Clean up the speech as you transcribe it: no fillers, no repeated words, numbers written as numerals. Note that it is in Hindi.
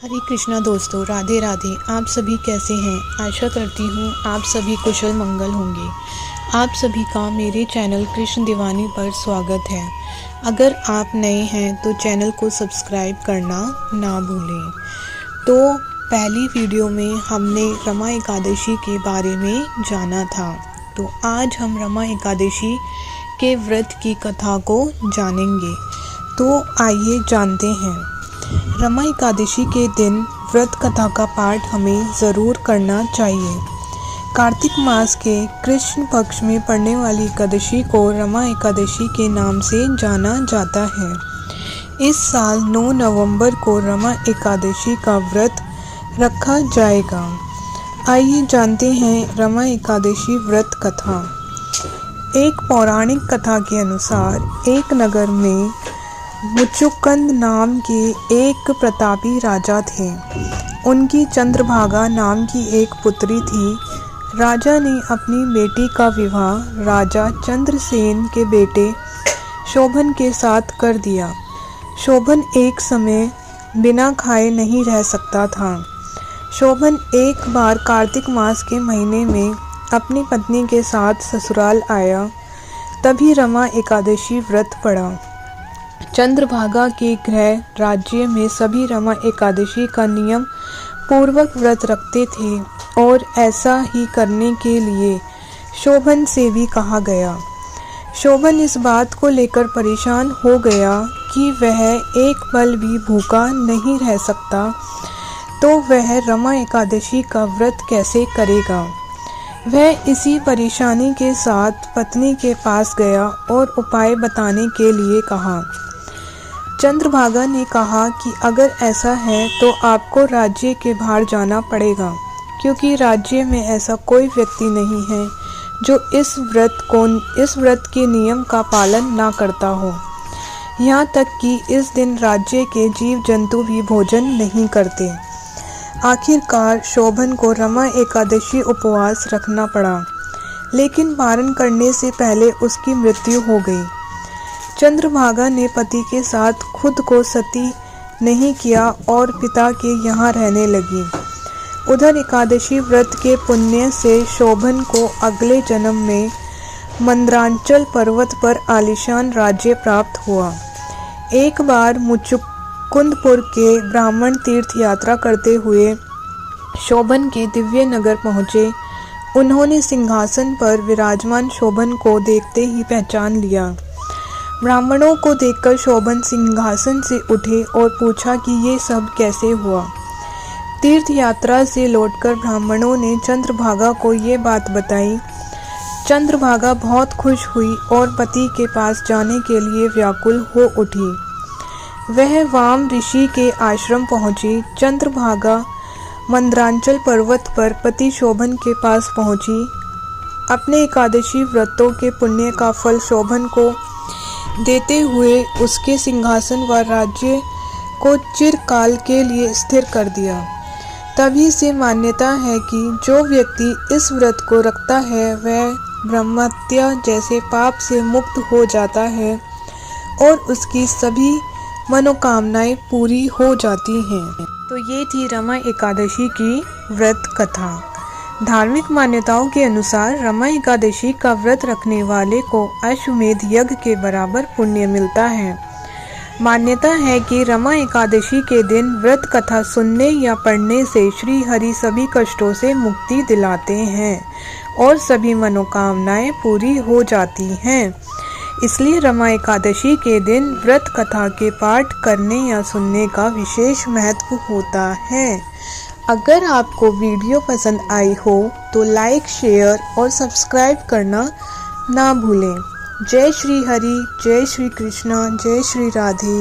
हरे कृष्णा दोस्तों, राधे राधे। आप सभी कैसे हैं? आशा करती हूँ आप सभी कुशल मंगल होंगे। आप सभी का मेरे चैनल कृष्ण दीवानी पर स्वागत है। अगर आप नए हैं तो चैनल को सब्सक्राइब करना ना भूलें। तो पहली वीडियो में हमने रमा एकादशी के बारे में जाना था, तो आज हम रमा एकादशी के व्रत की कथा को जानेंगे। तो आइए जानते हैं। रमा एकादशी के दिन व्रत कथा का पाठ हमें ज़रूर करना चाहिए। कार्तिक मास के कृष्ण पक्ष में पड़ने वाली एकादशी को रमा एकादशी के नाम से जाना जाता है। इस साल 9 नवंबर को रमा एकादशी का व्रत रखा जाएगा। आइए जानते हैं रमा एकादशी व्रत कथा। एक पौराणिक कथा के अनुसार एक नगर में मुचुकुंद नाम के एक प्रतापी राजा थे। उनकी चंद्रभागा नाम की एक पुत्री थी। राजा ने अपनी बेटी का विवाह राजा चंद्रसेन के बेटे शोभन के साथ कर दिया। शोभन एक समय बिना खाए नहीं रह सकता था। शोभन एक बार कार्तिक मास के महीने में अपनी पत्नी के साथ ससुराल आया, तभी रमा एकादशी व्रत पड़ा। चंद्रभागा के गृह राज्य में सभी रमा एकादशी का नियम पूर्वक व्रत रखते थे और ऐसा ही करने के लिए शोभन से भी कहा गया। शोभन इस बात को लेकर परेशान हो गया कि वह एक पल भी भूखा नहीं रह सकता, तो वह रमा एकादशी का व्रत कैसे करेगा। वह इसी परेशानी के साथ पत्नी के पास गया और उपाय बताने के लिए कहा। चंद्रभागा ने कहा कि अगर ऐसा है तो आपको राज्य के बाहर जाना पड़ेगा, क्योंकि राज्य में ऐसा कोई व्यक्ति नहीं है जो इस व्रत के नियम का पालन ना करता हो। यहाँ तक कि इस दिन राज्य के जीव जंतु भी भोजन नहीं करते। आखिरकार शोभन को रमा एकादशी उपवास रखना पड़ा, लेकिन पारण करने से पहले उसकी मृत्यु हो गई। चंद्रभागा ने पति के साथ खुद को सती नहीं किया और पिता के यहाँ रहने लगी। उधर एकादशी व्रत के पुण्य से शोभन को अगले जन्म में मंदरांचल पर्वत पर आलीशान राज्य प्राप्त हुआ। एक बार मुचुकुंदपुर के ब्राह्मण तीर्थ यात्रा करते हुए शोभन के दिव्य नगर पहुँचे। उन्होंने सिंहासन पर विराजमान शोभन को देखते ही पहचान लिया। ब्राह्मणों को देखकर शोभन सिंहासन से उठे और पूछा कि ये सब कैसे हुआ। तीर्थ यात्रा से लौटकर ब्राह्मणों ने चंद्रभागा को ये बात बताई। चंद्रभागा बहुत खुश हुई और पति के पास जाने के लिए व्याकुल हो उठी। वह वाम ऋषि के आश्रम पहुंची। चंद्रभागा मंदरांचल पर्वत पर पति शोभन के पास पहुंची। अपने एकादशी व्रतों के पुण्य का फल शोभन को देते हुए उसके सिंहासन व राज्य को चिरकाल के लिए स्थिर कर दिया। तभी से मान्यता है कि जो व्यक्ति इस व्रत को रखता है वह ब्रह्महत्या जैसे पाप से मुक्त हो जाता है और उसकी सभी मनोकामनाएं पूरी हो जाती हैं। तो ये थी रमा एकादशी की व्रत कथा। धार्मिक मान्यताओं के अनुसार रमा एकादशी का व्रत रखने वाले को अश्वमेध यज्ञ के बराबर पुण्य मिलता है। मान्यता है कि रमा एकादशी के दिन व्रत कथा सुनने या पढ़ने से श्री हरि सभी कष्टों से मुक्ति दिलाते हैं और सभी मनोकामनाएं पूरी हो जाती हैं। इसलिए रमा एकादशी के दिन व्रत कथा के पाठ करने या सुनने का विशेष महत्व होता है। अगर आपको वीडियो पसंद आई हो तो लाइक, शेयर और सब्सक्राइब करना ना भूलें। जय श्री हरि, जय श्री कृष्णा, जय श्री राधे।